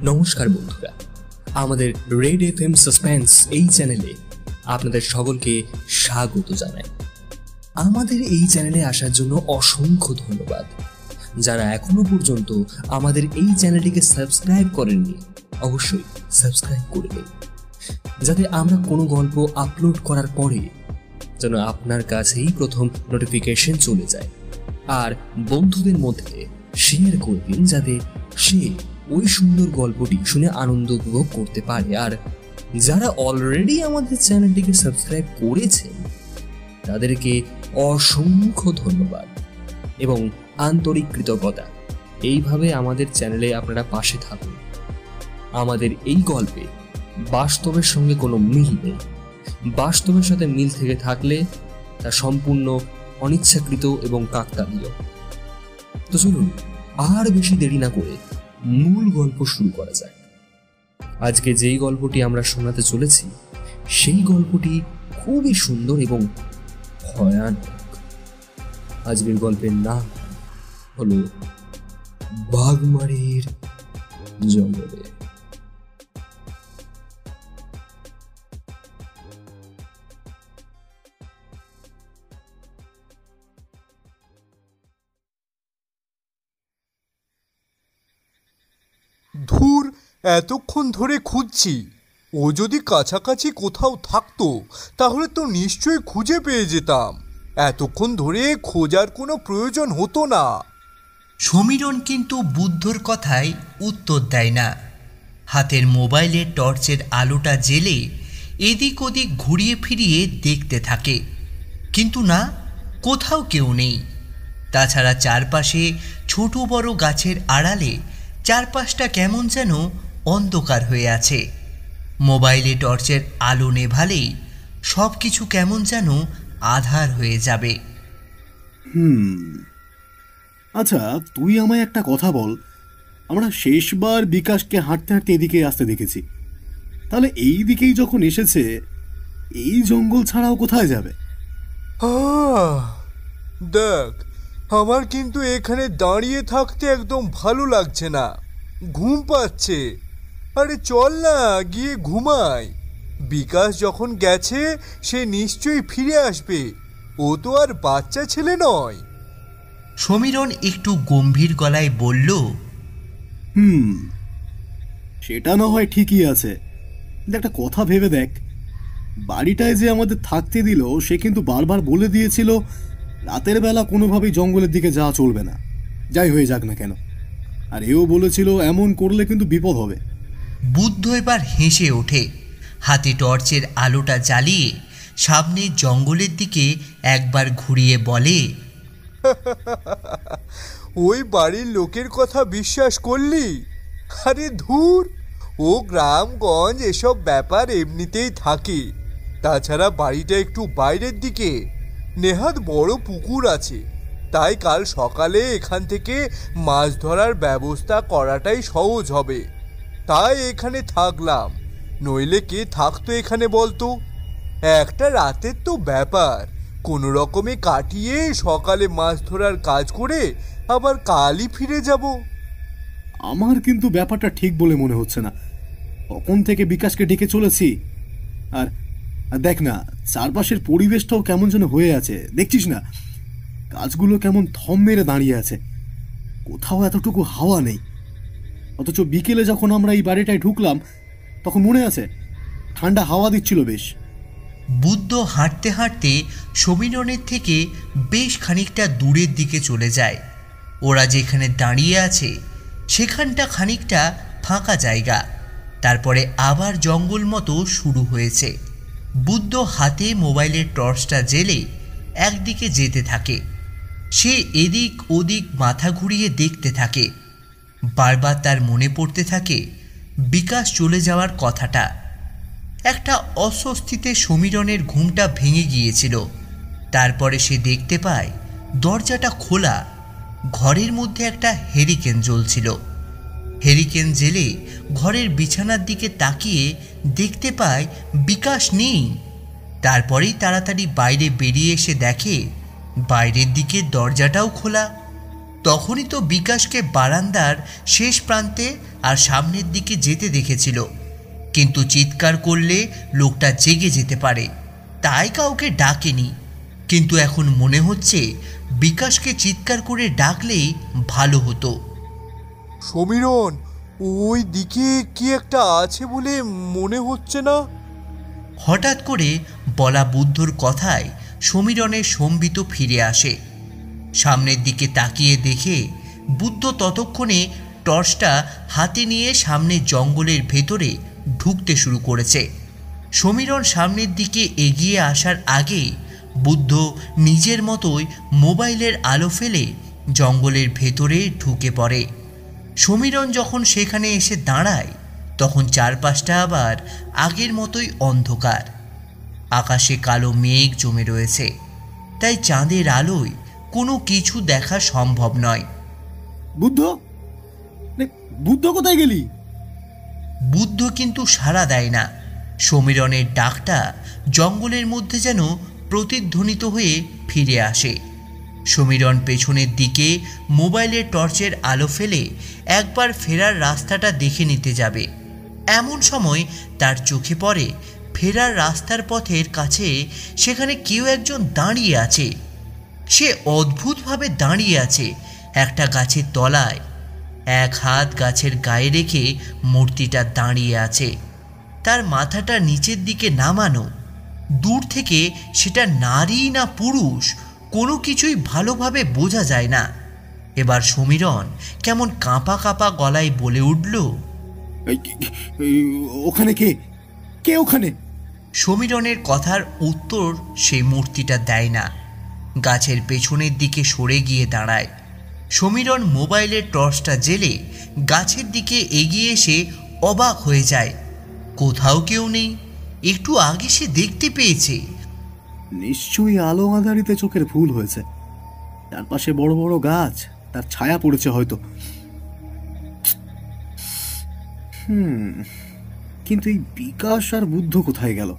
নমস্কার বন্ধুরা, আমাদের রেড এফএম সাসপেন্স এই চ্যানেলে আপনাদের সকলকে স্বাগত জানাই। আমাদের এই চ্যানেলে আসার জন্য অসংখ্য ধন্যবাদ। যারা এখনো পর্যন্ত আমাদের এই চ্যানেলটিকে সাবস্ক্রাইব করেননি, অবশ্যই সাবস্ক্রাইব করে নিন, যাতে আমরা কোনো গল্প আপলোড করার পরে যেন আপনার কাছেই প্রথম নোটিফিকেশন চলে যায়। আর বন্ধুদের মধ্যে শেয়ার করে দিন, যাতে সে ওই সুন্দর গল্পটি শুনে আনন্দ উপভোগ করতে পারে। আর যারা অলরেডি আমাদের চ্যানেলটিকে সাবস্ক্রাইব করেছেন তাদেরকে অসংখ্য ধন্যবাদ এবং আন্তরিক কৃতজ্ঞতা। এইভাবে আমাদের চ্যানেলে আপনারা পাশে থাকুন। আমাদের এই গল্পে বাস্তবের সঙ্গে কোনো মিল নেই। বাস্তবের সাথে মিল থেকে থাকলে তা সম্পূর্ণ অনিচ্ছাকৃত এবং কাকতালীয়। তো চলুন আর বেশি দেরি না করে মূল গল্প শুরু করা যায়। আজকে যেই গল্পটি আমরা শোনাতে চলেছি সেই গল্পটি খুবই সুন্দর এবং ভয়ানক। আজকের গল্পের নাম হলো বাঘমারির জঙ্গলে। ধুর, এতক্ষণ ধরে খুঁজছি। ও যদি কাছাকাছি কোথাও থাকতো তাহলে তো নিশ্চয়ই খুঁজে পেয়ে যেতাম। এতক্ষণ ধরে খোঁজার কোনো প্রয়োজন হতো না। সমীরণ কিন্তু বুদ্ধর কথায় উত্তর দেয় না। হাতের মোবাইলের টর্চের আলোটা জ্বেলে এদিক ওদিক ঘুরিয়ে ফিরিয়ে দেখতে থাকে, কিন্তু না, কোথাও কেউ নেই। তাছাড়া চারপাশে ছোট বড় গাছের আড়ালে চারপাশটা কেমন যেন অন্ধকার হয়ে আছে। মোবাইলে টর্চের আলো নেভালেই সব কিছু কেমন যেন আধার হয়ে যাবে। আচ্ছা, তুই আমায় একটা কথা বল। আমরা শেষবার বিকাশকে হাঁটতে হাঁটতে এদিকে আসতে দেখেছি, তাহলে এই দিকেই যখন এসেছে, এই জঙ্গল ছাড়াও কোথায় যাবে? দেখ, আমার কিন্তু এখানে দাঁড়িয়ে থাকতে একদম ভালো লাগছে না, ঘুম পাচ্ছে। আরে চল না, গিয়ে ঘুমাই। বিকাশ যখন গেছে সে নিশ্চয়ই ফিরে আসবে, ও তো আর বাচ্চা ছেলে নয়। সমীরণ একটু গম্ভীর গলায় বলল, সেটা না হয় ঠিকই আছে, কিন্তু একটা কথা ভেবে দেখ। বাড়িটায় যে আমাদের থাকতে দিল, সে কিন্তু বারবার বলে দিয়েছিল রাতের বেলা কোনোভাবেই জঙ্গলের দিকে যাওয়া চলবে না, যাই হয়ে যাক না কেন। আর এও বলেছিল এমন করলে কিন্তু বিপদ হবে। বুদ্ধ এবার হেসে ওঠে। হাতে টর্চের আলোটা জ্বালিয়ে সামনে জঙ্গলের দিকে একবার ঘুরিয়ে বলে, ওই বাড়ির লোকের কথা বিশ্বাস করলি? আরে ধুর, ও গ্রামগঞ্জ এসব ব্যাপার এমনিতেই থাকে। তাছাড়া বাড়িটা একটু বাইরের দিকে, নেহাত বড় পুকুর আছে, তাই কাল সকালে এখান থেকে মাছ ধরার ব্যবস্থা করাটাই সহজ হবে। তাই এখানে থাকলাম, নইলে কে থাকতো এখানে বলতো? একটা রাতের তো ব্যাপার, কোনো রকমে কাটিয়ে সকালে মাছ ধরার কাজ করে আবার কালই ফিরে যাব। আমার কিন্তু ব্যাপারটা ঠিক বলে মনে হচ্ছে না। কখন থেকে বিকাশকে ডেকে চলেছি, আর দেখ না, চারপাশের পরিবেশটাও কেমন যেন হয়ে আছে, দেখছিস না? গাছগুলো কেমন থম মেরে দাঁড়িয়ে আছে, কোথাও এতটুকু হাওয়া নেই। অথচ বিকেলে যখন আমরা এই বাড়িটায় ঢুকলাম, তখন মনে আছে ঠান্ডা হাওয়া দিচ্ছিল বেশ। বুদ্ধ হাঁটতে হাঁটতে সমীরণের থেকে বেশ খানিকটা দূরের দিকে চলে যায়। ওরা যেখানে দাঁড়িয়ে আছে সেখানটা খানিকটা ফাঁকা জায়গা, তারপরে আবার জঙ্গল মতো শুরু হয়েছে। বুদ্ধ হাতে মোবাইলের টর্চটা জ্বেলে একদিকে যেতে থাকে। সে এদিক ওদিক মাথা ঘুরিয়ে দেখতে থাকে। বারবার তার মনে পড়তে থাকে বিকাশ চলে যাওয়ার কথাটা। একটা অস্বস্তিতে সমীরণের ঘুমটা ভেঙে গিয়েছিল। তারপরে সে দেখতে পায় দরজাটা খোলা, ঘরের মধ্যে একটা হেরিকেন জ্বলছিল। হেরিকেন জেলে ঘরের বিছানার দিকে তাকিয়ে দেখতে পায় বিকাশ নেই। তারপরেই তাড়াতাড়ি বাইরে বেরিয়ে এসে দেখে বাইরের দিকে দরজাটাও খোলা। তখনই তো বিকাশকে বারান্দার শেষ প্রান্তে আর সামনের দিকে যেতে দেখেছিল, কিন্তু চিৎকার করলে লোকটা জেগে যেতে পারে, তাই কাউকে ডাকেনি। কিন্তু এখন মনে হচ্ছে বিকাশকে চিৎকার করে ডাকলেই ভালো হতো। সমীরণ, ওই দিকে কি একটা আছে বলে মনে হচ্ছে না? হঠাৎ করে বলা বুদ্ধর কথায় সমীরণের সম্বিত ফিরে আসে। সামনের দিকে তাকিয়ে দেখে বুদ্ধ ততক্ষণে টর্চটা হাতে নিয়ে সামনে জঙ্গলের ভেতরে ঢুকতে শুরু করেছে। সমীরণ সামনের দিকে এগিয়ে আসার আগে বুদ্ধ নিজের মতোই মোবাইলের আলো ফেলে জঙ্গলের ভেতরে ঢুকে পড়ে। সমীরণ যখন সেখানে এসে দাঁড়ায় তখন চারপাশটা আবার আগের মতোই অন্ধকার। আকাশে কালো মেঘ জমে রয়েছে, তাই চাঁদের আলোয় কোনো কিছু দেখা সম্ভব নয়। বুদ্ধ, বুদ্ধ কোথায় গেলি? বুদ্ধ কিন্তু সাড়া দেয় না। সমীরণের ডাকটা জঙ্গলের মধ্যে যেন প্রতিধ্বনিত হয়ে ফিরে আসে। সমীরণ পেছনের দিকে মোবাইলের টর্চের আলো ফেলে একবার ফেরার রাস্তাটা দেখে নিতে যাবে, এমন সময় তার চোখে পড়ে ফেরার রাস্তার পথের কাছে সেখানে কেউ একজন দাঁড়িয়ে আছে। সে অদ্ভুতভাবে দাঁড়িয়ে আছে একটা গাছের তলায়, এক হাত গাছের গায়ে রেখে মূর্তিটা দাঁড়িয়ে আছে, তার মাথাটা নিচের দিকে নামানো। দূর থেকে সেটা নারী না পুরুষ কোনো কিছুই ভালোভাবে বোঝা যায় না। এবার সমীরণ কেমন কাঁপা কাঁপা গলায় বলে উঠল, ওখানে কে? কে ওখানে? সমীরণের কথার উত্তর সেই মূর্তিটা দেয় না, গাছের পেছনের দিকে সরে গিয়ে দাঁড়ায়। সমীরণ মোবাইলের টর্চটা জেলে গাছের দিকে এগিয়ে এসে অবাক হয়ে যায়, কোথাও কেউ নেই। একটু আগে সে দেখতে পেয়েছে। নিশ্চয়ই আলো আঁধারিতে চোখের ভুল হয়েছে। চারপাশে বড় বড় গাছ, তার ছায়া পড়েছে হয়তো। কিন্তু এই বিকাশ আর বুদ্ধ কোথায় গেল?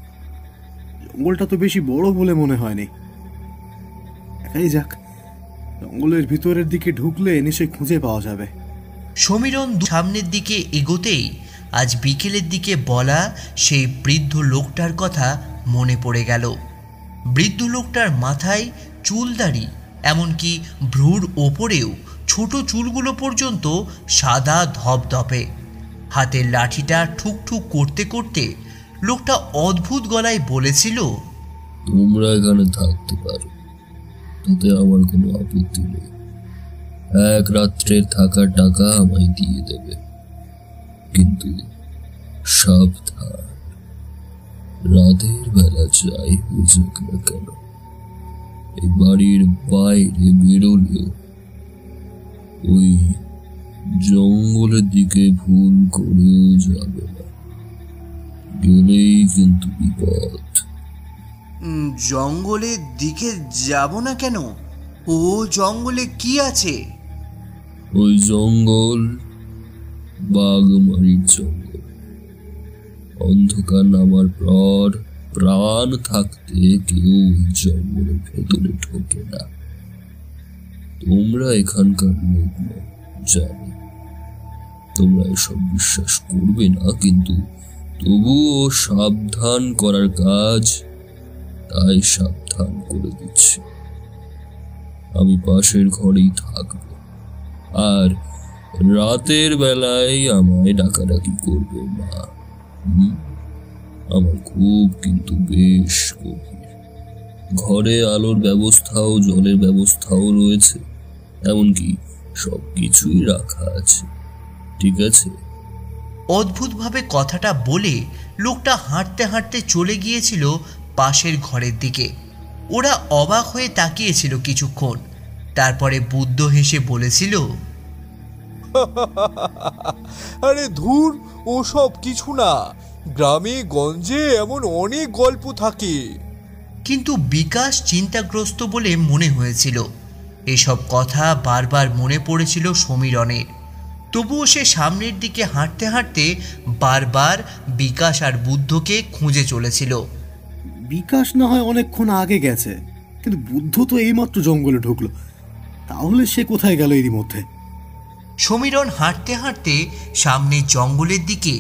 জঙ্গলটা তো বেশি বড় বলে মনে হয়নি। দেখাই যাক, জঙ্গলের ভিতরের দিকে ঢুকলে নিশ্চয়ই খুঁজে পাওয়া যাবে। সমীরণ সামনের দিকে এগোতেই আজ বিকেলের দিকে বলা সেই বৃদ্ধ লোকটার কথা মনে পড়ে গেল। বৃদ্ধ লোকটার মাথায় চুলদাড়ি, এমনকি ভ্রুর ওপরেও ছোট চুলগুলো পর্যন্ত সাদা ধপধপে। হাতের লাঠিটা ঠুকঠুক করতে করতে লোকটা অদ্ভুত গলায় বলেছিল, তোমরা এখানে থাকতে পারো, তাতে আমার কোনো আপত্তি নেই। এক রাত্রের থাকার টাকা আমায় দিয়ে দেবে, কিন্তু সাবধান, রাতের বেলা যাই হয়ে যাক না কেন, এই বাড়ির বাইরে বেরোলেও ওই জঙ্গলের দিকে ভুল করেও যাবে না, গেলেই কিন্তু বিপদ। জঙ্গলের দিকে যাব না কেন? ও জঙ্গলে কি আছে? ওই জঙ্গল বাঘমারির জঙ্গল। অন্ধকার নামার পর প্রাণ থাকতে কেউ ওই জঙ্গলের ভেতরে ঢোকে না। তোমরা এখানকার লোক নও জানি, তোমরা এসব বিশ্বাস করবে না, কিন্তু তবুও সাবধান করার কাজ, তাই সাবধান করে দিচ্ছি। আমি পাশের ঘরেই থাকবো, আর রাতের বেলায় আমায় ডাকাডাকি করবে না। আমার খুব কিন্তু বেশ গভীর, ঘরে আলোর ব্যবস্থাও জলের ব্যবস্থাও রয়েছে, এমনকি সবকিছুই রাখা আছে, ঠিক আছে? অদ্ভুতভাবে কথাটা বলে লোকটা হাঁটতে হাঁটতে চলে গিয়েছিল পাশের ঘরের দিকে। ওরা অবাক হয়ে তাকিয়েছিল কিছুক্ষণ, তারপরে বুদ্ধ হেসে বলেছিল, আরে ধুর, ওসব কিছু না, গ্রামে গঞ্জে এমন অনেক গল্প থাকে। কিন্তু বিকাশ চিন্তাগ্রস্ত বলে মনে হয়েছিল। এসব কথা বারবার মনে পড়েছিল সমীরণের। তবুও সে সামনের দিকে হাঁটতে হাঁটতে বারবার বিকাশ আর বুদ্ধকে খুঁজে চলেছিল। বিকাশ না হয় অনেকক্ষণ আগে গেছে, কিন্তু বুদ্ধ তো এইমাত্র জঙ্গলে ঢুকলো। তাহলে সে কোথায় গেল এরই মধ্যে? সমীরণ হাঁটতে হাঁটতে সামনে জঙ্গলের দিকে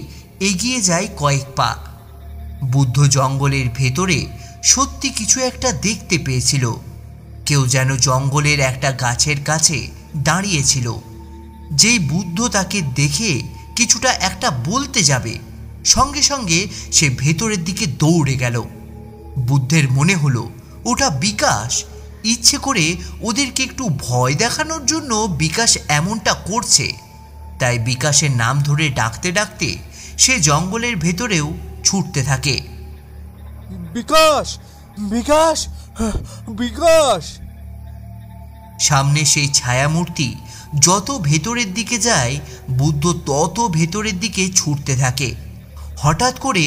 এগিয়ে যায় কয়েক পা। বুদ্ধ জঙ্গলের ভেতরে সত্যি কিছু একটা দেখতে পেয়েছিল। কেউ যেন জঙ্গলের একটা গাছের কাছে দাঁড়িয়েছিল। যেই বুদ্ধ তাকে দেখে কিছুটা একটা বলতে যাবে, সঙ্গে সঙ্গে সে ভেতরের দিকে দৌড়ে গেল। বুদ্ধের মনে হলো ওটা বিকাশ। ইচ্ছে করে ওদেরকে একটু ভয় দেখানোর জন্য বিকাশ এমনটা করছে। তাই বিকাশের নাম ধরে ডাকতে ডাকতে সে জঙ্গলের ভেতরেও ছুটতে থাকে। বিকাশ, বিকাশ, বিকাশ। সামনে সেই ছায়ামূর্তি যত ভেতরের দিকে যায়, বুদ্ধ তত ভেতরের দিকে ছুটতে থাকে। হঠাৎ করে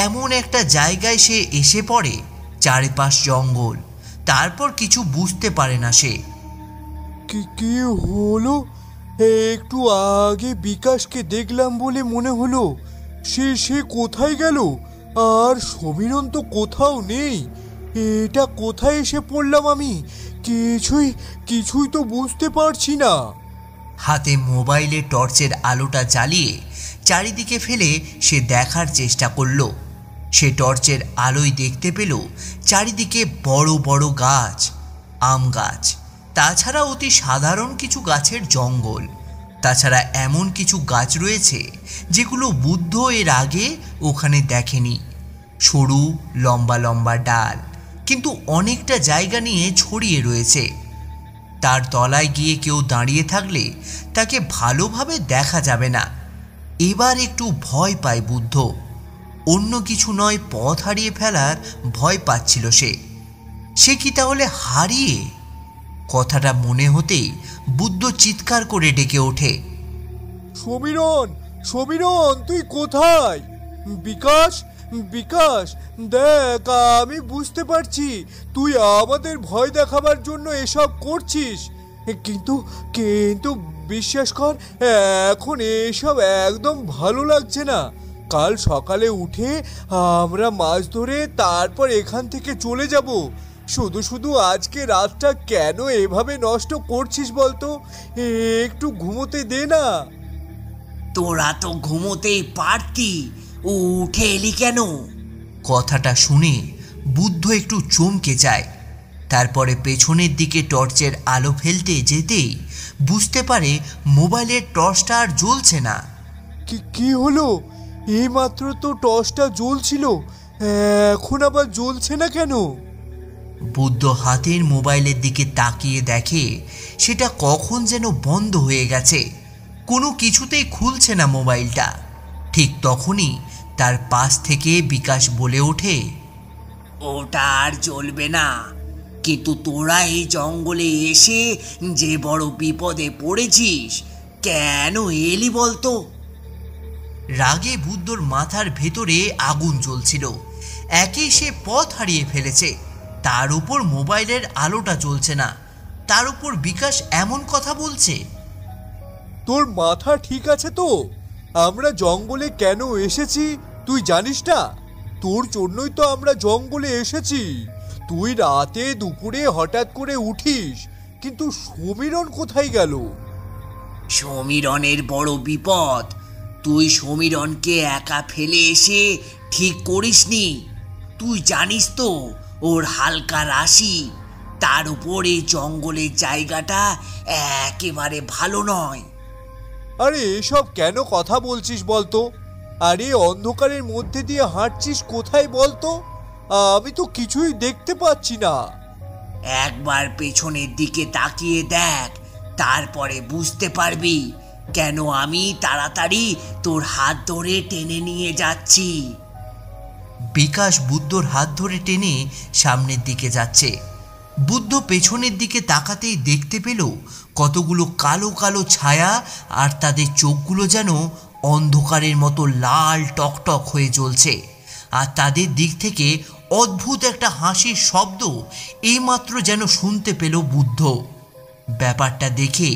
এমন একটা জায়গায় সে এসে পড়ে, চারিপাশ জঙ্গল। তারপর কিছু বুঝতে পারে না সে। কি হলো? একটু আগে বিকাশকে দেখলাম বলে মনে হলো। সে কোথায় গেল? আর সমীরণ তো কোথাও নেই। এটা কোথায় এসে পড়লাম আমি? কিছুই তো বুঝতে পারছি না। হাতে মোবাইলে টর্চের আলোটা জ্বালিয়ে চারিদিকে ফেলে সে দেখার চেষ্টা করল। সে টর্চের আলোয় দেখতে পেল চারিদিকে বড় বড় গাছ, আম গাছ, তাছাড়া অতি সাধারণ কিছু গাছের জঙ্গল। তাছাড়া এমন কিছু গাছ রয়েছে যেগুলো বুদ্ধ এর আগে ওখানে দেখেনি। সরু লম্বা লম্বা ডাল, কিন্তু অনেকটা জায়গা নিয়ে ছড়িয়ে রয়েছে। তার তলায় গিয়ে কেউ দাঁড়িয়ে থাকলে তাকে ভালোভাবে দেখা যাবে না। এবার একটু ভয় পায় বুদ্ধ। অন্য কিছু নয়, পথ হারিয়ে ফেলার ভয় পাচ্ছিল সে কি তাহলে হারিয়ে? কথাটা মনে হতেই বুদ্ধ চিৎকার করে ডেকে ওঠে, সমীরণ, সমীরণ, তুই কোথায়? বিকাশ, বিকাশ, দেখ, আমি বুঝতে পারছি তুই আমাদের ভয় দেখাবার জন্য এসব করছিস, কিন্তু কিন্তু বিশ্বাস কর, এখন এসব একদম ভালো লাগছে না। কাল সকালে উঠে আমরা মাছ ধরে তারপর এখান থেকে চলে যাব। শুধু শুধু আজকে রাতটা কেন এভাবে নষ্ট করছিস বলতো? একটু ঘুমোতে দে না। তোরা তো ঘুমোতেই পারতি, উঠে এলি কেন? কথাটা শুনে বুদ্ধ একটু চমকে যায়। তারপরে পেছনের দিকে টর্চের আলো ফেলতে যেতেই বুঝতে পারে মোবাইলের টর্চটা আর জ্বলছে না। কি হলো? এইমাত্র তো টর্চটা জ্বলছিল, এখন আবার জ্বলছে না কেন? বুদ্ধ হাতের মোবাইলের দিকে তাকিয়ে দেখে সেটা কখন যেন বন্ধ হয়ে গেছে। কোনো কিছুতেই খুলছে না মোবাইলটা। ঠিক তখনই তার পাশ থেকে বিকাশ বলে ওঠে, ওটা আর জ্বলবে না, কিন্তু তোরা এই জঙ্গলে এসে যে বড় বিপদে পড়েছিস, কেন এলি বলতো? রাগে বুদ্ধর মাথার ভেতরে আগুন জ্বলছিল। একেই সে পথ হারিয়ে ফেলেছে, তার উপর মোবাইলের আলোটা জ্বলছে না, তার উপর বিকাশ এমন কথা বলছে। তোর মাথা ঠিক আছে তো? আমরা জঙ্গলে কেন এসেছি তুই জানিস না? তোর জন্যই তো আমরা জঙ্গলে এসেছি। তুই রাতে দুপুরে হঠাৎ করে উঠিস, কিন্তু সমীরণ কোথায় গেল? সমীরণের বড় বিপদ। তুই সমীরণকে একা ফেলে এসে ঠিক করিসনি। তুই জানিস তো ওর হালকা রাশি। তার উপর এই জঙ্গলের জায়গাটা একেবারে ভালো নয়। আরে এসব কেন কথা বলছিস বলতো? আরে অন্ধকারের মধ্যে দিয়ে হাঁটছিস কোথায় বলতো? আমি তো কিছুই দেখতে পাচ্ছি না। একবার পেছনের দিকে তাকিয়ে দেখ, তারপরে বুঝতে পারবি কেন আমি তাড়াতাড়ি তোর হাত ধরে টেনে নিয়ে যাচ্ছি। বিকাশ বুদ্ধর হাত ধরে টেনে সামনের দিকে যাচ্ছে। বুদ্ধ পেছনের দিকে তাকাতেই দেখতে পেল কতগুলো কালো কালো ছায়া, আর তাদের চোখগুলো যেন অন্ধকারের মতো লাল টকটক হয়ে জ্বলছে। আর তাদের দিক থেকে অদ্ভুত একটা হাসির শব্দ এইমাত্র যেন শুনতে পেল বুদ্ধ। ব্যাপারটা দেখে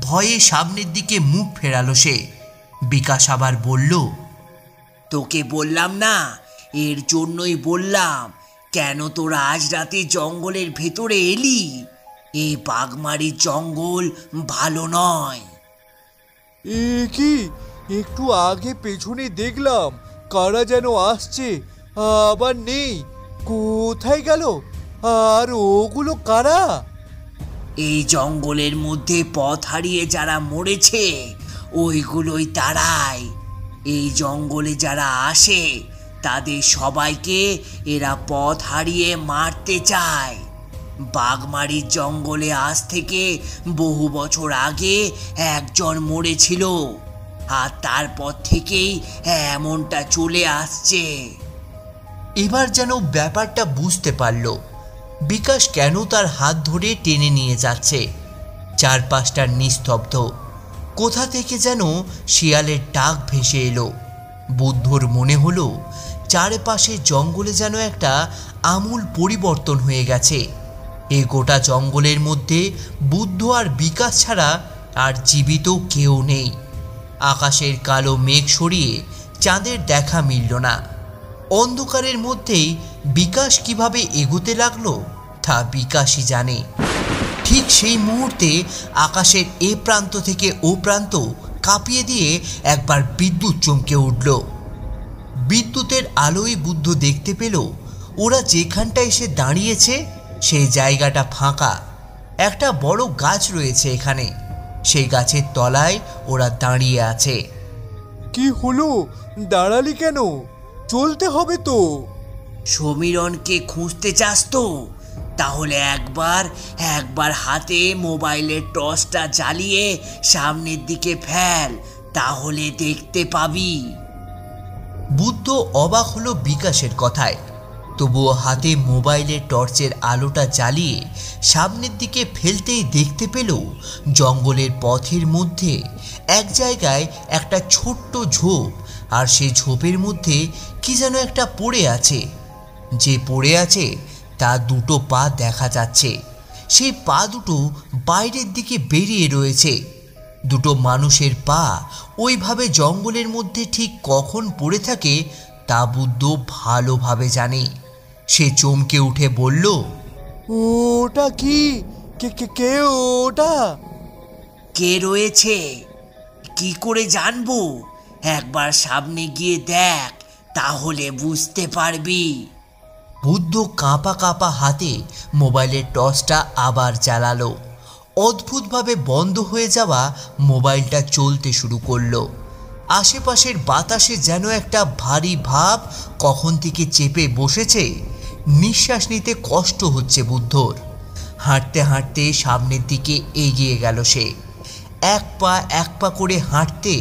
ভয়ে সামনের দিকে মুখ ফেরালো সে। বিকাশ আবার বলল, তোকে বললাম না, এর জন্যই বললাম, কেন তোরা আজ রাতে জঙ্গলের ভেতরে এলি? এই বাঘমারির জঙ্গল ভালো নয়। এ কি, একটু আগে পেছনে দেখলাম কারা যেন আসছে, আবার নেই, কোথায় গেল? আর ওগুলো কারা? এই জঙ্গলের মধ্যে পথ হারিয়ে যারা মরেছে ওইগুলোই তারাই। এই জঙ্গলে যারা আসে তাদের সবাইকে এরা পথ হারিয়ে মারতে চায়। বাঘমারির জঙ্গলে আজ থেকে বহু বছর আগে একজন মরেছিল, আর তারপর থেকেই এমনটা চলে আসছে। এবার যেন ব্যাপারটা বুঝতে পারল বিকাশ কেন তার হাত ধরে টেনে নিয়ে যাচ্ছে। চারপাশটা নিস্তব্ধ, কোথা থেকে যেন শিয়ালের ডাক ভেসে এলো। বুদ্ধর মনে হলো চারপাশে জঙ্গলে যেন একটা আমূল পরিবর্তন হয়ে গেছে। এই গোটা জঙ্গলের মধ্যে বুদ্ধ আর বিকাশ ছাড়া আর জীবিত কেউ নেই। আকাশের কালো মেঘ সরিয়ে চাঁদের দেখা মিলল না। অন্ধকারের মধ্যেই বিকাশ কিভাবে এগোতে লাগলো তা বিকাশই জানে। ঠিক সেই মুহূর্তে আকাশের এ প্রান্ত থেকে ও প্রান্ত কাঁপিয়ে দিয়ে একবার বিদ্যুৎ চমকে উঠল। বিদ্যুতের আলোয় বুদ্ধ দেখতে পেল ওরা যেখানটা এসে দাঁড়িয়েছে সেই জায়গাটা ফাঁকা। একটা বড় গাছ রয়েছে এখানে, সেই গাছের তলায় ওরা দাঁড়িয়ে আছে। কি হলো, দাঁড়ালি কেন? চলতে হবে তো। সমীরণকে খুঁজতে চাস তো? তাহলে একবার হাতে মোবাইলের টর্চটা জ্বালিয়ে সামনের দিকে ফেল, তাহলে দেখতে পাবি। বুদ্ধ অবাক হলো বিকাশের কথায়, তবুও হাতে মোবাইলের টর্চের আলোটা জ্বালিয়ে সামনের দিকে ফেলতেই দেখতে পেল জঙ্গলের পথের মধ্যে এক জায়গায় একটা ছোট্ট ঝোপ, আর সেই ঝোপের মধ্যে কি যেন একটা পড়ে আছে। যে পড়ে আছে তা দুটো পা দেখা যাচ্ছে। সেই পা দুটো বাইরের দিকে বেরিয়ে রয়েছে। দুটো মানুষের পা ওইভাবে জঙ্গলের মধ্যে ঠিক কখন পড়ে থাকে তা বুদ্ধ ভালোভাবে জানে। সে চমকে উঠে বলল, ওটা কি? কে ওটা? কে রয়েছে কি করে জানবো? একবার সামনে গিয়ে দেখ, তাহলে বুঝতে পারবি। বুদ্ধ কাঁপা কাঁপা হাতে মোবাইলের টর্চটা আবার জ্বালালো। অদ্ভুতভাবে বন্ধ হয়ে যাওয়া মোবাইলটা চলতে শুরু করলো। আশেপাশের বাতাসে যেন একটা ভারী ভাব কখন থেকে চেপে বসেছে। নিঃশ্বাস নিতে কষ্ট হচ্ছে বুদ্ধর। হাঁটতে হাঁটতে সামনের দিকে এগিয়ে গেল সে। এক পা করে হাঁটতে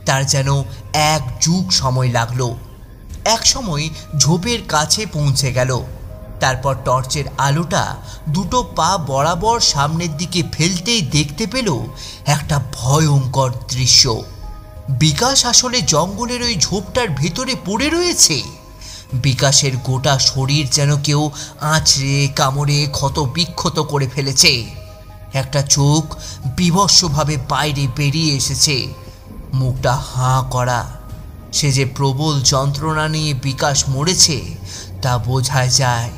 তার যেন এক যুগ সময় লাগলো। এক সময় ঝোপের কাছে পৌঁছে গেল। তারপর টর্চের আলোটা দুটো পা বরাবর সামনের দিকে ফেলতেই দেখতে পেল একটা ভয়ঙ্কর দৃশ্য। বিকাশ আসলে জঙ্গলের ওই ঝোপটার ভেতরে পড়ে রয়েছে। বিকাশের গোটা শরীর যেন কেউ আঁচড়ে কামড়ে ক্ষত বিক্ষত করে ফেলেছে। একটা চোখ বিভৎসভাবে বাইরে বেরিয়ে এসেছে, মুখটা হাঁ করা। সে যে প্রবল যন্ত্রণা নিয়ে বিকাশ মরেছে তা বোঝা যায়।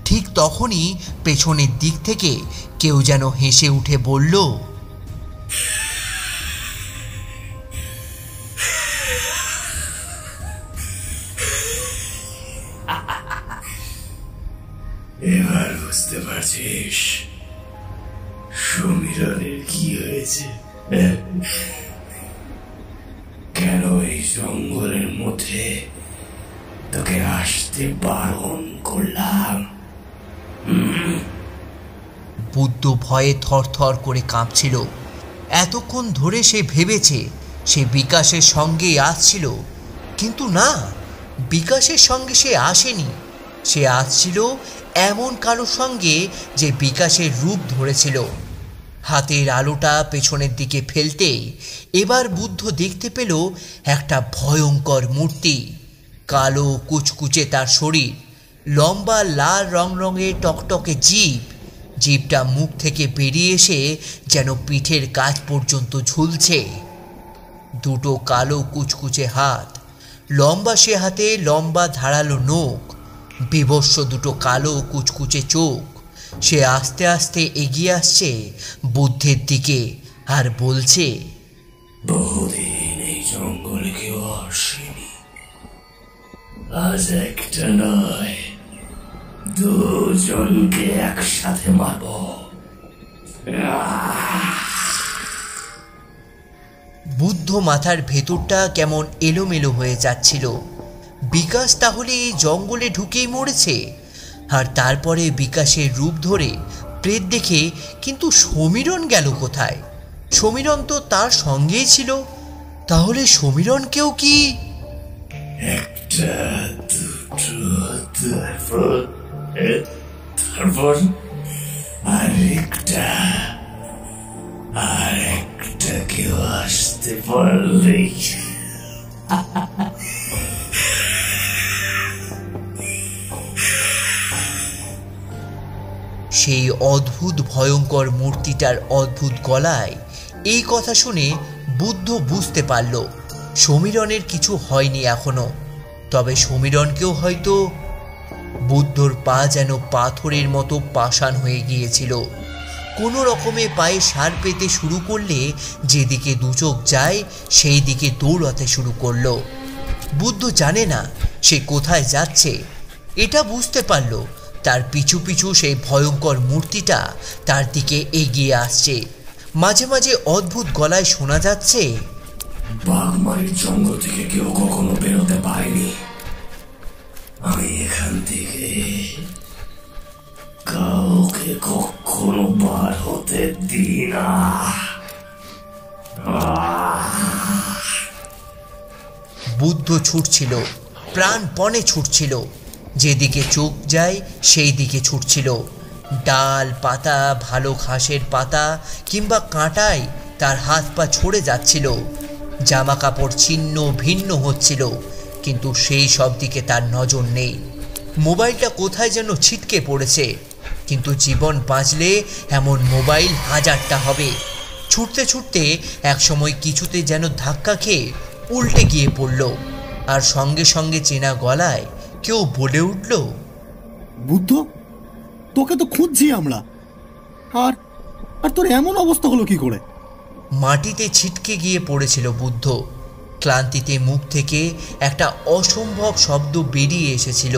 ঠিক তখনই পেছনের দিক থেকে কেউ যেন হেসে উঠে বলল, এবার বুঝতে পারছিস সমীরণের কি হয়েছে? কেন এই জঙ্গলের মধ্যে তোকে আসতে বারণ করলাম? বুদ্ধ ভয়ে থরথর করে কাঁপছিল। এতক্ষণ ধরে সে ভেবেছে সে বিকাশের সঙ্গেই আসছিল, কিন্তু না, বিকাশের সঙ্গে সে আসেনি। সে আসছিল এমন কারোর সঙ্গে যে বিকাশের রূপ ধরেছিল। হাতের আলোটা পেছনের দিকে ফেলতে এবার বুদ্ধ দেখতে পেল একটা ভয়ঙ্কর মূর্তি। কালো কুচকুচে তার শরীর, লম্বা লাল রঙের টকটকে জিভ। জিভটা মুখ থেকে বেরিয়ে এসে যেন পিঠের কাছ পর্যন্ত ঝুলছে। দুটো কালো কুচকুচে হাত, লম্বা সে হাতে লম্বা ধারালো নখ, বিভৎস দুটো কালো কুচকুচে চোখ, সে আস্তে আস্তে এগিয়ে আসছে বুদ্ধের দিকে আর বলছে, বহুদিন এই জঙ্গলে কেউ আসেনি, আজ একটা নয় দুজনকে একসাথে মারব। বুদ্ধ মাথার ভেতরটা কেমন এলোমেলো হয়ে যাচ্ছিল। বিকাশ তাহলে এই জঙ্গলে ঢুকেই মরেছে? আর তারপরে বিকাশের রূপ ধরে প্রেত দেখে কিন্তু সমীরণ গেল কোথায়? সমীরণ তো তার সঙ্গেই ছিল। তাহলে সমীরণকেও কি? একটা, দুটো, তারপর আরেকটা, আরেকটা কেউ আসতে পারলেই। সেই অদ্ভুত ভয়ঙ্কর মূর্তিটার অদ্ভুত গলায় এই কথা শুনে বুদ্ধ বুঝতে পারল সমীরণের কিছু হয়নি এখনো। তবে সমীরণকেও হয়তো। বুদ্ধর পা যেন পাথরের মতো পাষাণ হয়ে গিয়েছিল। কোনো রকমে পায়ে সার পেতে শুরু করলে যেদিকে দুচোখ যায় সেই দিকে দৌড়াতে শুরু করলো। বুদ্ধ জানে না সে কোথায় যাচ্ছে, এটা বুঝতে পারল তার পিছু পিছু সেই ভয়ঙ্কর মূর্তিটা তার দিকে এগিয়ে আসছে। মাঝে মাঝে অদ্ভুত গলায় শোনা যাচ্ছে, বাঘমারির জঙ্গল থেকে কেউ কখনো বেরোতে পারেনি, আমি এখান থেকে কাউকে কখনো বার হতে দিই না। বুদ্ধ ছুটছিল, প্রাণপণে ছুটছিল। যেদিকে চোখ যায় সেই দিকে ছুটছিল। ডাল পাতা, ভালো ঘাসের পাতা কিংবা কাঁটায় তার হাত পা ছড়ে যাচ্ছিল। জামা কাপড় ছিন্ন ভিন্ন হচ্ছিল, কিন্তু সেই সব দিকে তার নজর নেই। মোবাইলটা কোথায় যেন ছিটকে পড়েছে, কিন্তু জীবন বাঁচলে এমন মোবাইল হাজারটা হবে। ছুটতে ছুটতে একসময় কিছুতে যেন ধাক্কা খেয়ে উল্টে গিয়ে পড়ল। আর সঙ্গে সঙ্গে চেনা গলায় কেউ বলে উঠল, বুদ্ধ, তোকে তো খুঁজছি আমরা। আর আর তোর এমন অবস্থা হলো কি করে? মাটিতে ছিটকে গিয়ে পড়েছিল বুদ্ধ। ক্লান্তিতে মুখ থেকে একটা অসম্ভব শব্দ বেরিয়ে এসেছিল।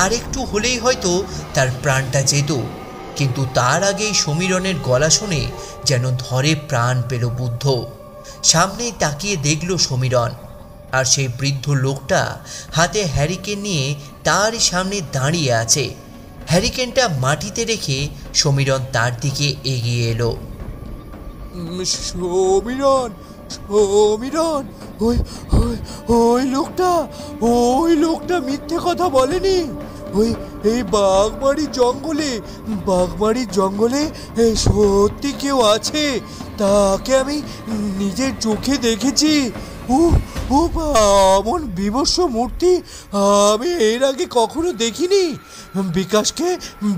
আর একটু হলেই হয়তো তার প্রাণটা যেত, কিন্তু তার আগেই সমীরণের গলা শুনে যেন ধরে প্রাণ পেল বুদ্ধ। সামনেই তাকিয়ে দেখল সমীরণ, আর সেই বৃদ্ধ লোকটা হাতে হ্যারিকেন নিয়ে তারই সামনে দাঁড়িয়ে আছে। হ্যারিকেনটা মাটিতে রেখে সমীরণ তার দিকে এগিয়ে এলো। সমীরণ, সমীরণ, ওই ওই ওই লোকটা, ওই লোকটা মিথ্যে কথা বলেনি। এই বাঘমারির জঙ্গলে সত্যি কেউ আছে, তাকে আমি নিজের চোখে দেখেছি। এমন বিভৎস মূর্তি আমি এর আগে কখনো দেখিনি।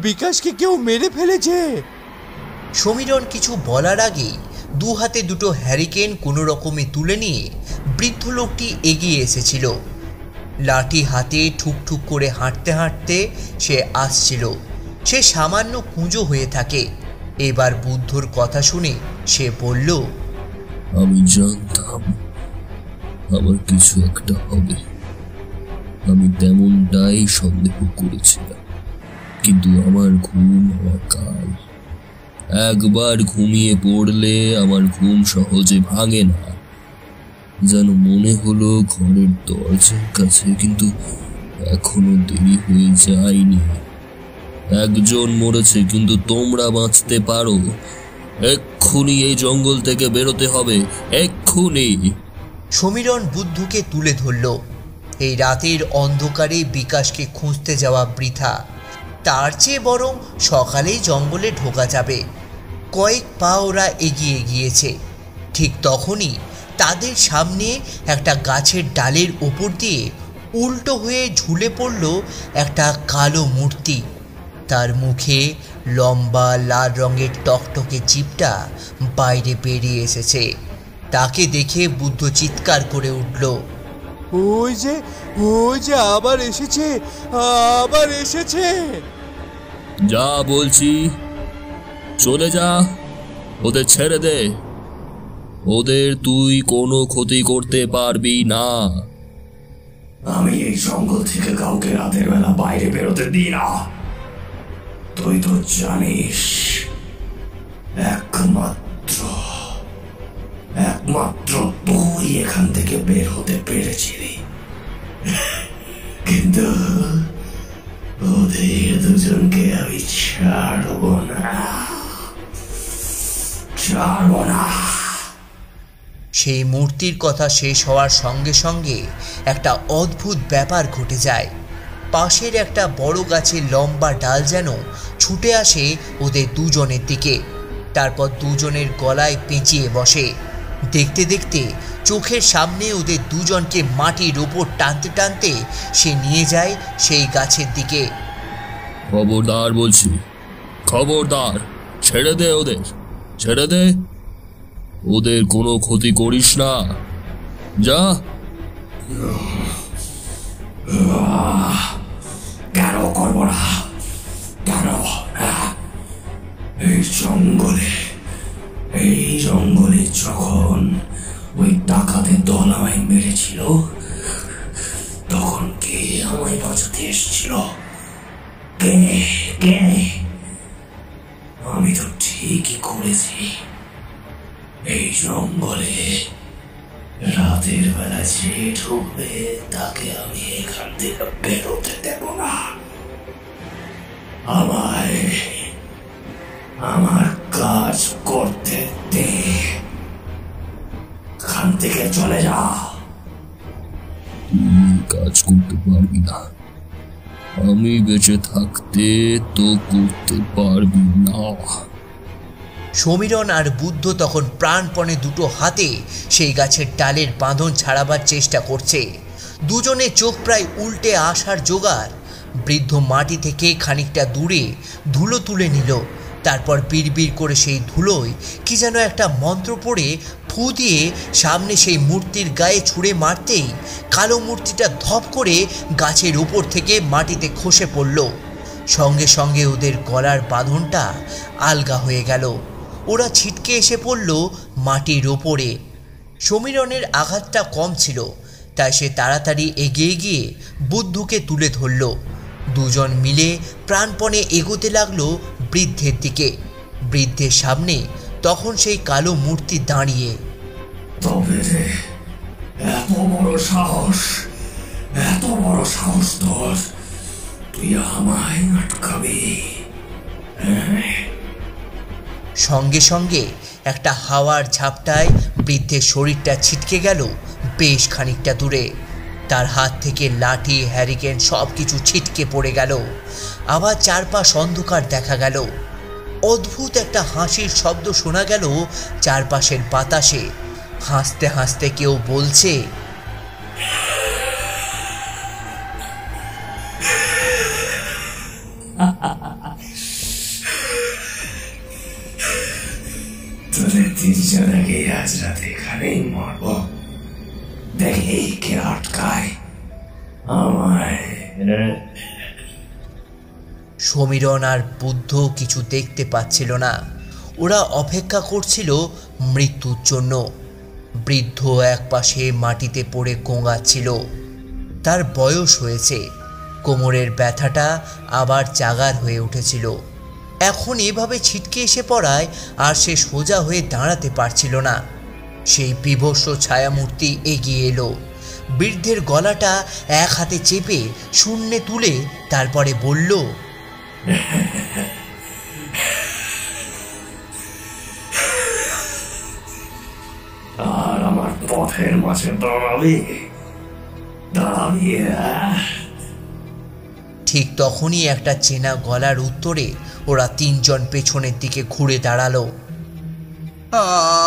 বিকাশকে কেউ মেরে ফেলেছে। সমীরণ কিছু বলার আগেই দু হাতে দুটো হ্যারিকেন কোনো রকমে তুলে নিয়ে বৃদ্ধ লোকটি এগিয়ে এসেছিল। লাঠি হাতে ঠুকঠুক করে হাঁটতে হাঁটতে সে আসছিল। সে সামান্য কুঁজো হয়ে থাকে। এবার বুদ্ধর কথা শুনে সে বলল, আমি জানতাম আমার কিছু একটা হবে, আমি তেমনটাই সন্দেহ করেছিলাম। কিন্তু আমার ঘুম হওয়া কাল, একবার ঘুমিয়ে পড়লে আমার ঘুম সহজে ভাঙে না। যেন মনে হলো ঘরের দরজার কাছে, কিন্তু এখনো দেরি হয়ে যায়নি। একজন মরেছে, কিন্তু তোমরা বাঁচতে পারো। এক্ষুনি এই জঙ্গল থেকে বেরোতে হবে, এক্ষুনি। সমীরণ বুদ্ধকে তুলে ধরল। এই রাতের অন্ধকারে বিকাশকে খুঁজতে যাওয়া বৃথা, তার চেয়ে বরং সকালেই জঙ্গলে ঢোকা যাবে। কয়েক পা ওরা এগিয়ে গিয়েছে। ঠিক তখনই তাদের সামনে একটা গাছের ডালের ওপর দিয়ে উল্টো হয়ে ঝুলে পড়ল একটা কালো মূর্তি। তার মুখে লম্বা লাল রঙের টকটকে জিভটা বাইরে বেরিয়ে এসেছে। তাকে দেখে বুদ্ধ চিৎকার করে উঠল, ওই যে আবার এসেছে, আবার এসেছে। যা বলছি, চলে যা, ওদের ছেড়ে দে। ওদের তুই কোনো ক্ষতি করতে পারবি না। আমি এই জঙ্গল থেকে কাউকে রাতের বেলা বাইরে বেরোতে দিই না। তুই তো জানিস, একমাত্র তুই এখান থেকে বের হতে পেরেছিলি। কিন্তু ওদের দুজনকে আমি ছাড়বো না। সেই মূর্তির কথা শেষ হওয়ার সঙ্গে সঙ্গে একটা অদ্ভুত ব্যাপার ঘটে যায়। পাশের একটা বড় গাছের লম্বা ডাল যেন ছুটে আসে ওদের দুজনের দিকে, তারপর দুজনের গলায় পেঁচিয়ে বসে। দেখতে দেখতে চোখের সামনে ওদের দুজনকে মাটির ওপর টানতে টানতে সে নিয়ে যায় সেই গাছের দিকে। খবরদার বলছি, খবরদার, ছেড়ে দে ওদের, ছেড়ে দে। ওদের কোনো ক্ষতি করিস না, যা। কেন করবো না? কেন? এই জঙ্গলে যখন ওই ডাকাতের দল আমায় মেরেছিল, তখন কে আমায় বাঁচাতে এসেছিল? কে? আমি তো ঠিকই করেছি। এই জঙ্গলে রাতের বেলা যে ঢুকবে তাকে আমি এখান থেকে বেরোতে দেব না। আমার কাজ করতে দে। এখান থেকে চলে যা। কাজ করতে পারবি না, আমি বেঁচে থাকতে তো করতে পারবি না। সমীরণ আর বুদ্ধ তখন প্রাণপণে দুটো হাতে সেই গাছের ডালের বাঁধন ছাড়াবার চেষ্টা করছে। দুজনে চোখ প্রায় উল্টে আসার জোগাড়। বৃদ্ধ মাটি থেকে খানিকটা দূরে ধুলো তুলে নিল, তারপর বিড়বিড় করে সেই ধুলোয় কি যেন একটা মন্ত্র পড়ে ফু দিয়ে সামনে সেই মূর্তির গায়ে ছুঁড়ে মারতেই কালো মূর্তিটা ধপ করে গাছের উপর থেকে মাটিতে খসে পড়ল। সঙ্গে সঙ্গে ওদের গলার বাঁধনটা আলগা হয়ে গেল। ওরা ছিটকে এসে পড়ল মাটির ওপরে। সমীরণের আঘাতটা কম ছিল, তাই সে তাড়াতাড়ি এগিয়ে গিয়ে বুদ্ধকে তুলে ধরল। দুজন মিলে প্রাণপণে এগোতে লাগলো বৃদ্ধের দিকে। বৃদ্ধের সামনে তখন সেই কালো মূর্তি দাঁড়িয়ে। তবে রে, এত বড় সাহস তোর! তুই আমায় আটকাবি? সঙ্গে সঙ্গে একটা হাওয়ার ঝাপটায় বৃদ্ধের শরীরটা ছিটকে গেল বেশ খানিকটা দূরে। তার হাত থেকে লাঠি, হ্যারিকেন সব কিছু ছিটকে পড়ে গেল। আবার চারপাশ অন্ধকার দেখা গেল। অদ্ভুত একটা হাসির শব্দ শোনা গেল চারপাশের বাতাসে। হাসতে হাসতে কেউ বলছে, তোদের তিনজনকে আজ রাতে এখানেই মারব। দেখি কে আটকায় আমায়। সমীরণ আর বুদ্ধ কিছু দেখতে পাচ্ছিল না। ওরা অপেক্ষা করছিল মৃত্যুর জন্য। বৃদ্ধ একপাশে মাটিতে পড়ে গোঙাচ্ছিল। তার বয়স হয়েছে, কোমরের ব্যথাটা আবার জাগার হয়ে উঠেছিল। এখন এভাবে ছিটকে এসে পড়ায় আর সে সোজা হয়ে দাঁড়াতে পারছিল না। সেই বিভৎস ছায়ামূর্তি এগিয়ে এলো। বৃদ্ধের গলাটা এক হাতে চেপে শূন্যে তুলে তারপরে বলল, আর আমার পথের মাঝে দাঁড়াবি? ঠিক তখনই একটা চেনা গলার উত্তরে ওরা তিনজন পেছনের দিকে ঘুরে দাঁড়ালো।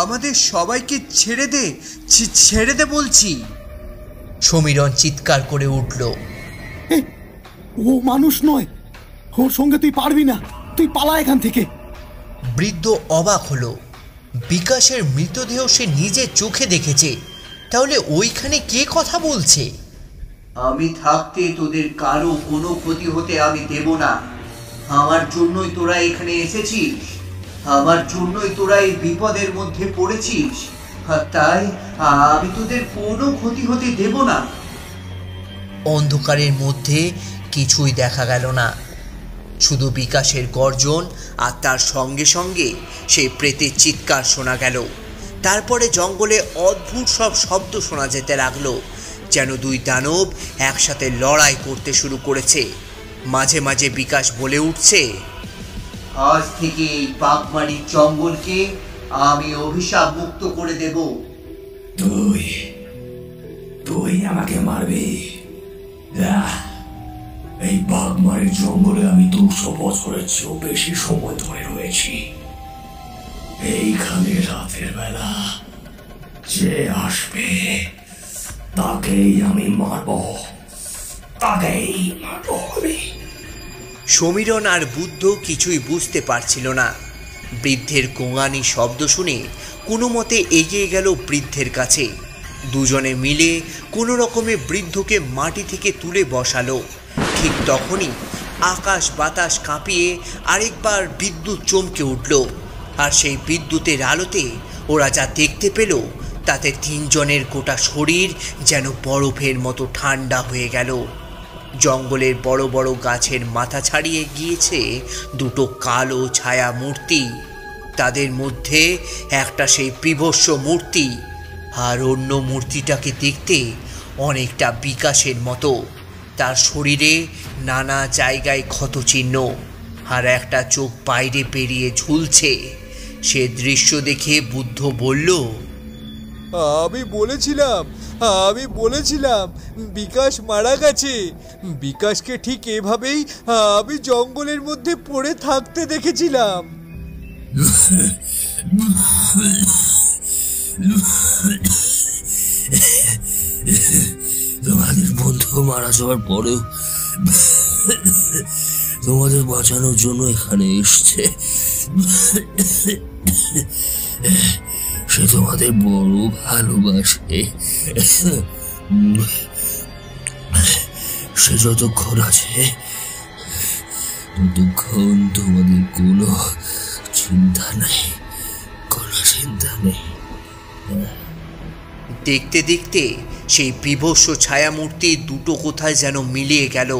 আমাদের সবাইকে ছেড়ে দে বলছি। সমীরণ চিৎকার করে উঠল, ও মানুষ নয়, ওর সঙ্গে তুই পারবি না, তুই পালা এখান থেকে। বৃদ্ধ অবাক হলো। বিকাশের মৃতদেহ সে নিজের চোখে দেখেছে, তাহলে ওইখানে কে কথা বলছে? আমি থাকতে তোদের কারো কোনো ক্ষতি হতে আমি দেব না। আমার জন্যই তোরা এখানে এসেছিস, আমার জন্যই তোরা এই বিপদের মধ্যে পড়েছিস, আর তাই আমি তোদের কোনো ক্ষতি হতে দেব না। অন্ধকারের মধ্যে কিছুই দেখা গেল না, শুধু বিকাশের গর্জন আর তার সঙ্গে সঙ্গে সেই প্রেতের চিৎকার শোনা গেল। তারপরে জঙ্গলে অদ্ভুত সব শব্দ শোনা যেতে লাগলো, যেন দুই দানব একসাথে লড়াই করতে শুরু করেছে। মাঝে মাঝে বিকাশ বলে উঠছে, আজ থেকে এই বাঘমারির জঙ্গলকে আমি অভিশাপ মুক্ত করে দেব। তুই তুই আমাকে মারবি? এই বাঘমারির জঙ্গলে আমি 200 বছরের চেয়েও বেশি সময় ধরে রয়েছি। এইখানে রাতের বেলা যে আসবে তাকেই আমি মারব, তাকেই মারব আমি। সমীরণ আর বুদ্ধ কিছুই বুঝতে পারছিল না। বৃদ্ধের গোঙানি শব্দ শুনে কোনো মতে এগিয়ে গেল বৃদ্ধের কাছে। দুজনে মিলে কোনো রকমে বৃদ্ধকে মাটি থেকে তুলে বসালো। ঠিক তখনই আকাশ বাতাস কাঁপিয়ে আরেকবার বিদ্যুৎ চমকে উঠল, আর সেই বিদ্যুতের আলোতে ওরা যা দেখতে পেল তাতে তিনজনের গোটা শরীর যেন বরফের মতো ঠান্ডা হয়ে গেল। জঙ্গলের বড় বড় গাছের মাথা ছাড়িয়ে গিয়েছে দুটো কালো ছায়া মূর্তি। তাদের মধ্যে একটা সেই বিভৎস মূর্তি, আর অন্য মূর্তিটাকে দেখতে অনেকটা বিকাশের মতো। তার শরীরে নানা জায়গায় ক্ষতচিহ্ন, আর একটা চোখ বাইরে বেরিয়ে ঝুলছে। সে দৃশ্য দেখে বুদ্ধ বলল, আমি বলেছিলাম বিকাশ মারা গেছে। বিকাশকে ঠিক এভাবেই আমি জঙ্গলের মধ্যে পড়ে থাকতে দেখেছিলাম। তোমাদের বন্ধু মারা যাওয়ার পরেও তোমাদের বাঁচানোর জন্য এখানে এসছে। সে তোমাদের বড় ভালোবাসে। সে যতক্ষণ আছে ততক্ষণ তোমাদের কোনো চিন্তা নেই, কোনো চিন্তা নেই। দেখতে দেখতে সেই বিভৎস ছায়ামূর্তি দুটো কোথায় যেন মিলিয়ে গেল।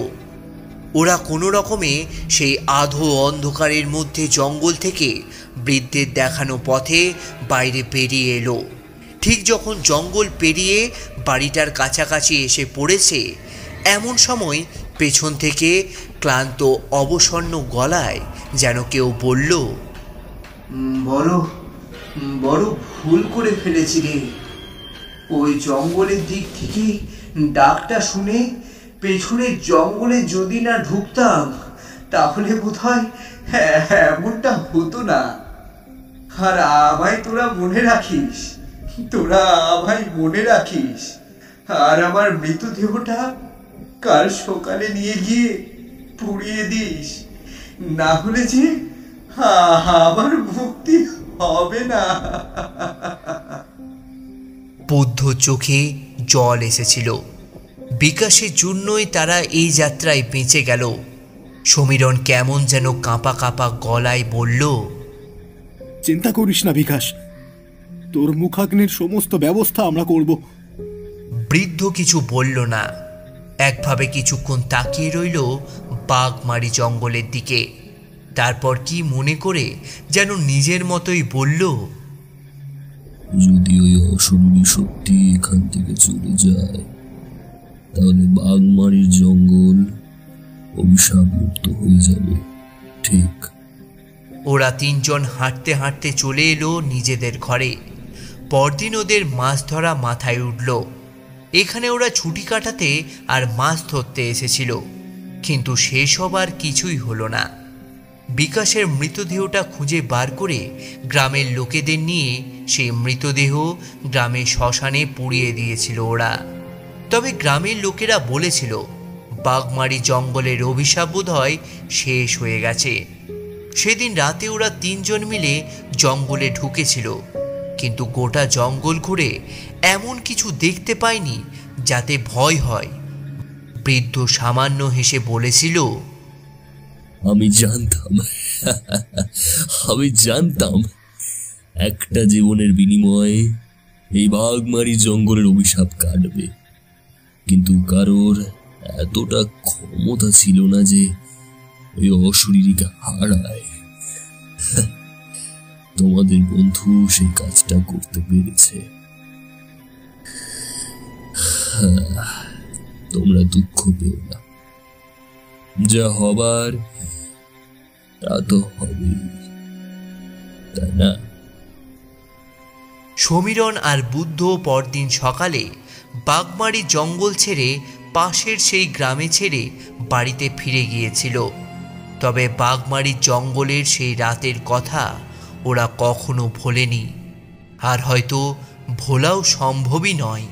ওরা কোনো রকমে সেই আধো অন্ধকারের মধ্যে জঙ্গল থেকে বৃদ্ধের দেখানো পথে বাইরে বেরিয়ে এলো। ঠিক যখন জঙ্গল পেরিয়ে বাড়িটার কাছাকাছি এসে পড়েছে, এমন সময় পেছন থেকে ক্লান্ত অবসন্ন গলায় যেন কেউ বলল, বড় ভুল করে ফেলেছি রে। ওই জঙ্গলের দিক থেকে ডাকটা শুনে পেছনের জঙ্গলে যদি না ঢুকতাম তাহলে বোধহয় এমনটা হতো না। আর আমায় তোরা মনে রাখিস, আর আমার মৃতদেহটা কাল সকালে নিয়ে গিয়ে পুড়িয়ে দিস, না হলে যে আমার মুক্তি হবে না। বুদ্ধ চোখে জল এসেছিল। বিকাশের জন্যই তারা এই যাত্রায় বেঁচে গেল। সমীরণ কেমন যেন কাঁপা কাঁপা গলায় বলল, চিন্তা করিস না বিকাশ, তোর মুখাগ্নির সমস্ত ব্যবস্থা আমরা করব। বৃদ্ধ কিছু বলল না, একভাবে কিছুক্ষণ তাকিয়ে রইল বাঘমারি জঙ্গলের দিকে। তারপর কি মনে করে যেন নিজের মতোই বলল, যদি ওই অশরীরী শক্তি এখান থেকে চলে যায় তাহলে বাঘমারির জঙ্গল অভিশাপ মুক্ত হয়ে যাবে। ঠিক। ওরা তিনজন হাঁটতে হাঁটতে চলে এলো নিজেদের ঘরে। পরদিন ওদের মাছ ধরা মাথায় উঠল। এখানে ওরা ছুটি কাটাতে আর মাছ ধরতে এসেছিল, কিন্তু সেসব আর কিছুই হলো না। বিকাশের মৃতদেহটা খুঁজে বার করে গ্রামের লোকেদের নিয়ে সেই মৃতদেহ গ্রামের শ্মশানে পুড়িয়ে দিয়েছিল ওরা। তবে গ্রামের লোকেরা বলেছিল বাঘমারি জঙ্গলের অভিশাপ বোধহয় শেষ হয়ে গেছে। সেদিন রাতে ওরা তিনজন মিলে জঙ্গলে ঢুকেছিল, কিন্তু গোটা জঙ্গল ঘুরে এমন কিছু দেখতে পায়নি যাতে ভয় হয়। বৃদ্ধ সামান্য হেসে বলেছিল, আমি জানতাম একটা জীবনের বিনিময়ে এই বাঘমারি জঙ্গলের অভিশাপ কাটবে, কিন্তু কারোর এতটা ক্ষমতা ছিল না যে ওই অশরীরীকে হারায়। তোমাদের বন্ধু সেই কাজটা করতে পেরেছে। তোমরা দুঃখ পেও না, যা হবার তা তো হবেই, তাই না? সমীরণ আর বুদ্ধ পরদিন সকালে বাঘমারি জঙ্গল ছেড়ে পাশের সেই গ্রামে ছেড়ে বাড়িতে ফিরে গিয়েছিল। তবে বাঘমারি জঙ্গলের সেই রাতের কথা ওরা কখনো ভোলেনি, আর হয়তো ভোলাও সম্ভবই নয়।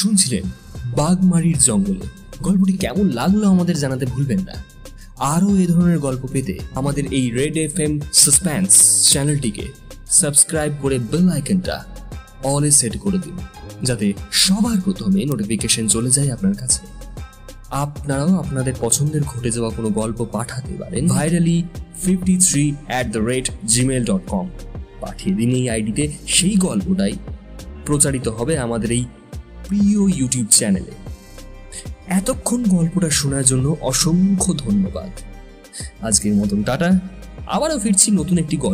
শুনছিলেন বাঘমারির জঙ্গলে। গল্পটি কেমন লাগলো আমাদের জানাতে ভুলবেন না। আরও এ ধরনের গল্প পেতে আমাদের এই রেড এফএম সাসপেন্স চ্যানেলটিকে সাবস্ক্রাইব করে বেল আইকনটা অলে সেট করে দিন, যাতে সবার প্রথমে নোটিফিকেশন চলে যায় আপনার কাছে। আপনারাও আপনাদের পছন্দের ঘটে যাওয়া কোনো গল্প পাঠাতে পারেন virally53@gmail.com। পাঠিয়ে দিন এই আইডিতে, সেই গল্পটাই প্রচারিত হবে আমাদের এই প্রিয় ইউটিউব চ্যানেলে। এতক্ষণ গল্পটা শোনার জন্য অসংখ্য ধন্যবাদ। আজকের মতন টাটা, আবারও ফিরছি নতুন একটি গল্প।